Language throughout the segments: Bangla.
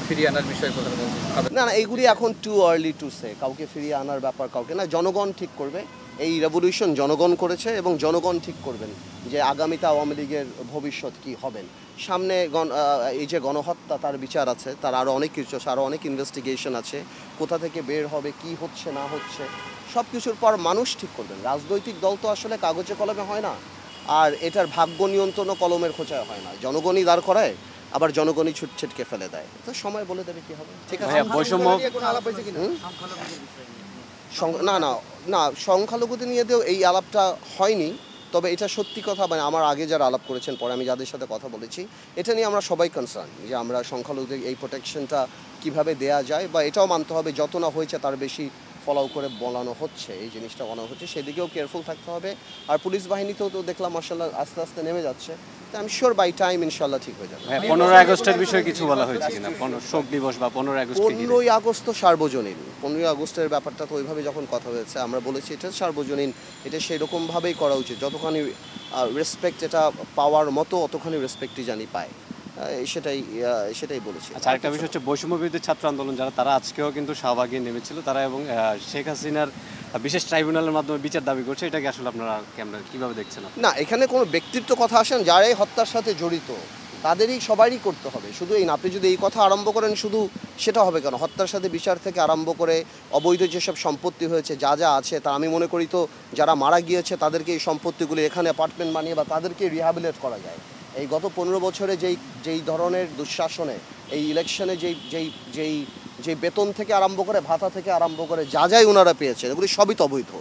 ফিরিয়ে আনার বিষয়ে কথা বলছেন? না এইগুলি এখন টু আর্লি টু সে, কাউকে ফিরিয়ে আনার ব্যাপার কাউকে না, জনগণ ঠিক করবে। এই রেভলিউশন জনগণ করেছে এবং জনগণ ঠিক করবেন যে আগামীতে আওয়ামী লীগের ভবিষ্যৎ কী হবেন। সামনে এই যে গণহত্যা, তার বিচার আছে, তার আরও অনেক কিছু আছে, আরও অনেক ইনভেস্টিগেশন আছে, কোথা থেকে বের হবে, কি হচ্ছে না হচ্ছে, সব কিছুর পর মানুষ ঠিক করবেন। রাজনৈতিক দল তো আসলে কাগজে কলমে হয় না, আর এটার ভাগ্য নিয়ন্ত্রণও কলমের খোঁচায় হয় না। জনগণই দাঁড় করায়, আবার জনগণই ছিটকে ফেলে দেয়। তো সময় বলে দেবে কি হবে। ঠিক আছে, বৈষম্য না না না, সংখ্যালঘুদের নিয়ে দিয়েও এই আলাপটা হয়নি। তবে এটা সত্যি কথা, মানে আমার আগে যারা আলাপ করেছেন, পরে আমি যাদের সাথে কথা বলেছি, এটা নিয়ে আমরা সবাই কনসার্ন যে আমরা সংখ্যালঘুদের এই প্রোটেকশনটা কিভাবে দেয়া যায়, বা এটাও মানতে হবে যত না হয়েছে তার বেশি ফলো করে বলানো হচ্ছে, এই জিনিসটা বলানো হচ্ছে, সেদিকেও কেয়ারফুল থাকতে হবে। আর পুলিশ বাহিনীতেও তো দেখলাম মার্শাল্লাহ আস্তে আস্তে নেমে যাচ্ছে, তো আমি শিওর বাই টাইম ইনশাল্লাহ ঠিক হয়ে যাবে। 15 আগস্টের বিষয়ে কিছু বলা হয়েছে কিনা, শোক দিবস বা 15 আগস্ট? 15ই আগস্ট তো সার্বজনীন। 15ই আগস্টের ব্যাপারটা তো ওইভাবে যখন কথা হয়েছে, আমরা বলেছি এটা সার্বজনীন, এটা সেই রকমভাবেই করা উচিত, যতখানি রেসপেক্ট এটা পাওয়ার মতো অতখানি রেসপেক্টই জানি পায়, সেটাই বলেছি। আচ্ছা, আরেকটা বিষয় হচ্ছে বৈষম্য বিরোধী ছাত্র আন্দোলন যারা, তারা আজকেও কিন্তু শাহবাগে নেমেছিল তারা, এবং শেখ হাসিনার বিশেষ ট্রাইব্যুনালের মাধ্যমে বিচার দাবি করছে। এটাকে আসলে আপনারা কিভাবে দেখছেন? না, এখানে কোনো ব্যক্তিত্ব কথা আসেন, যারাই হত্যার সাথে জড়িত তাদেরই সবারই করতে হবে, শুধু এই না। আপনি যদি এই কথা আরম্ভ করেন শুধু, সেটা হবে কেন? হত্যার সাথে বিচার থেকে আরম্ভ করে অবৈধ যেসব সম্পত্তি হয়েছে, যা যা আছে, তা আমি মনে করি তো যারা মারা গিয়েছে তাদেরকে এই সম্পত্তিগুলো এখানে অ্যাপার্টমেন্ট বানিয়ে বা তাদেরকে রিহ্যাবিলিটেট করা যায়। এই গত 15 বছরে যেই ধরনের দুঃশাসনে, এই ইলেকশনে যেই বেতন থেকে আরম্ভ করে, ভাতা থেকে আরম্ভ করে যা যাই ওনারা পেয়েছেন, এগুলি সবই তো অবৈধ।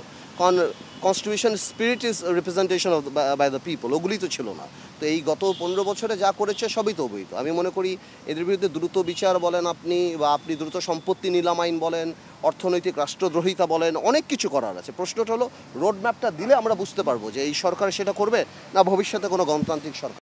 Constitution spirit is representation of by the people, ওগুলি তো ছিল না। তো এই গত 15 বছরে যা করেছে সবই তো অবৈধ। আমি মনে করি এদের বিরুদ্ধে দ্রুত বিচার বলেন আপনি দ্রুত সম্পত্তি নিলাম আইন বলেন, অর্থনৈতিক রাষ্ট্রদ্রোহিতা বলেন, অনেক কিছু করার আছে। প্রশ্নটা হলো রোড ম্যাপটা দিলে আমরা বুঝতে পারবো যে এই সরকার সেটা করবে না ভবিষ্যতে কোনো গণতান্ত্রিক সরকার।